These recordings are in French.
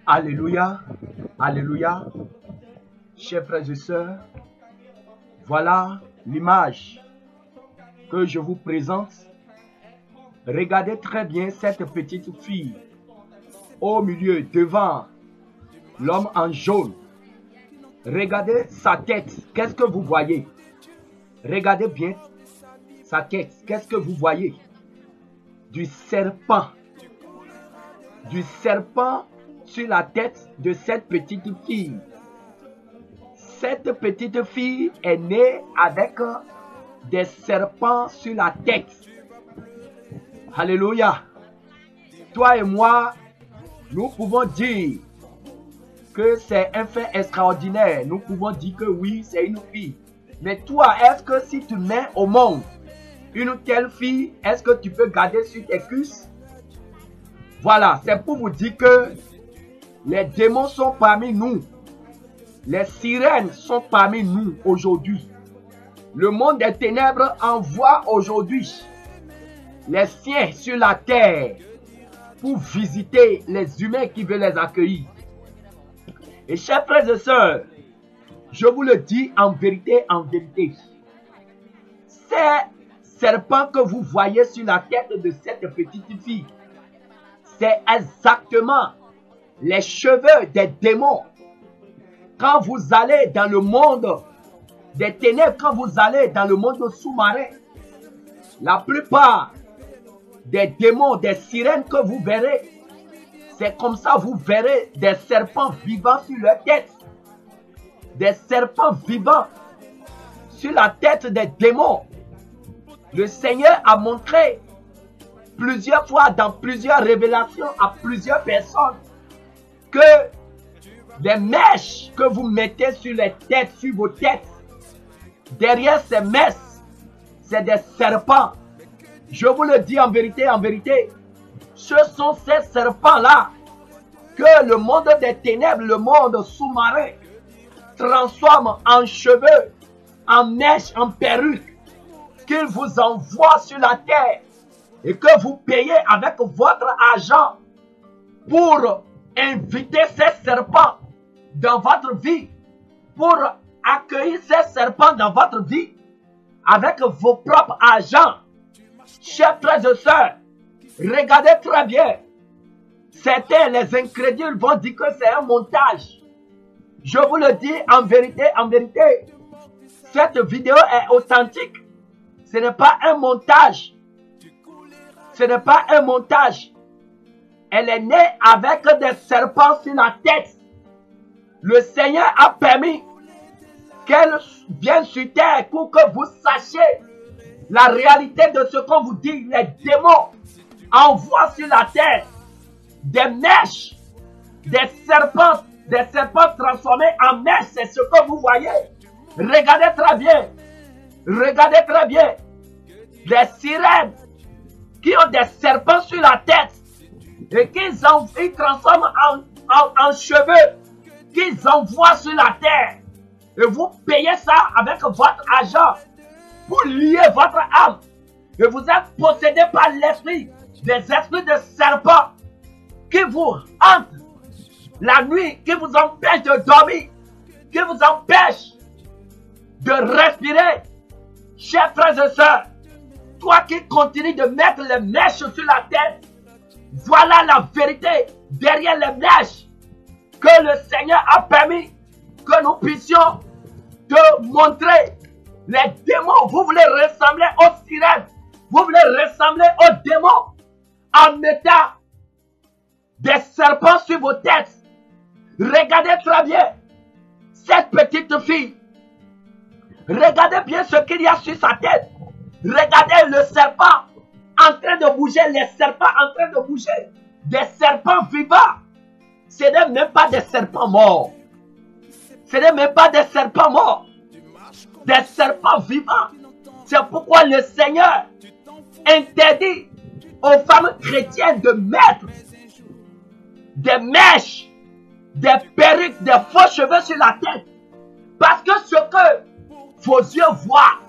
Alléluia, alléluia. Chers frères et sœurs, voilà l'image que je vous présente. Regardez très bien cette petite fille au milieu, devant l'homme en jaune. Regardez sa tête, qu'est-ce que vous voyez? Regardez bien sa tête, qu'est-ce que vous voyez? Du serpent. Du serpent sur la tête de cette petite fille. Cette petite fille est née avec des serpents sur la tête. Alléluia. Toi et moi, nous pouvons dire que c'est un fait extraordinaire. Nous pouvons dire que oui, c'est une fille. Mais toi, est-ce que si tu mets au monde une telle fille, est-ce que tu peux garder sur tes cuisses? Voilà, c'est pour vous dire que les démons sont parmi nous. Les sirènes sont parmi nous aujourd'hui. Le monde des ténèbres envoie aujourd'hui les siens sur la terre pour visiter les humains qui veulent les accueillir. Et chers frères et sœurs, je vous le dis en vérité, ces serpents que vous voyez sur la tête de cette petite fille, c'est exactement les cheveux des démons. Quand vous allez dans le monde des ténèbres, quand vous allez dans le monde sous-marin, la plupart des démons, des sirènes que vous verrez, c'est comme ça vous verrez des serpents vivants sur leur tête. Des serpents vivants sur la tête des démons. Le Seigneur a montré plusieurs fois dans plusieurs révélations à plusieurs personnes que les mèches que vous mettez sur les têtes, sur vos têtes, derrière ces mèches, c'est des serpents. Je vous le dis en vérité, ce sont ces serpents-là que le monde des ténèbres, le monde sous-marin, transforme en cheveux, en mèches, en perruques, qu'il vous envoie sur la terre et que vous payez avec votre argent pour inviter ces serpents dans votre vie, pour accueillir ces serpents dans votre vie avec vos propres argent. Chers frères et sœurs, regardez très bien. Certains, les incrédules, vont dire que c'est un montage. Je vous le dis en vérité, cette vidéo est authentique. Ce n'est pas un montage. Ce n'est pas un montage. Elle est née avec des serpents sur la tête. Le Seigneur a permis qu'elle vienne sur terre pour que vous sachiez la réalité de ce qu'on vous dit. Les démons envoient sur la terre des mèches, des serpents transformés en mèches. C'est ce que vous voyez. Regardez très bien. Regardez très bien. Les sirènes qui ont des serpents sur la tête et qu'ils transforment en cheveux, qu'ils envoient sur la terre. Et vous payez ça avec votre argent pour lier votre âme. Et vous êtes possédé par l'esprit, des esprits de serpents qui vous hantent la nuit, qui vous empêchent de dormir, qui vous empêchent de respirer. Chers frères et sœurs, toi qui continues de mettre les mèches sur la tête, voilà la vérité derrière les mèches que le Seigneur a permis que nous puissions te montrer. Les démons, vous voulez ressembler aux sirènes, vous voulez ressembler aux démons en mettant des serpents sur vos têtes. Regardez très bien cette petite fille. Regardez bien ce qu'il y a sur sa tête. Regardez le serpent en train de bouger, les serpents en train de bouger. Des serpents vivants. Ce n'est même pas des serpents morts. Ce n'est même pas des serpents morts. Des serpents vivants. C'est pourquoi le Seigneur interdit aux femmes chrétiennes de mettre des mèches, des perruques, des faux cheveux sur la tête. Parce que ce que vos yeux voient,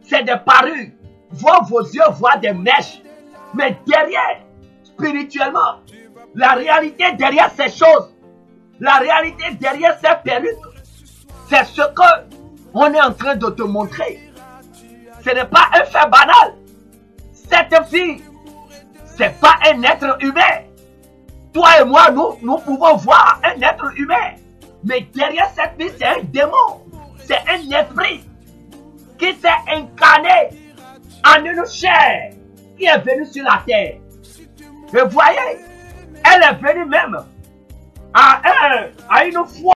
c'est des parures. Vos yeux voient des mèches. Mais derrière, spirituellement, la réalité derrière ces choses, La réalité derrière cette perruque, c'est ce que on est en train de te montrer. Ce n'est pas un fait banal. Cette fille, c'est pas un être humain. Toi et moi, nous pouvons voir un être humain. Mais derrière cette fille, c'est un démon. C'est un esprit qui s'est incarné en une chair qui est venue sur la terre. Et voyez, elle est venue même à une foi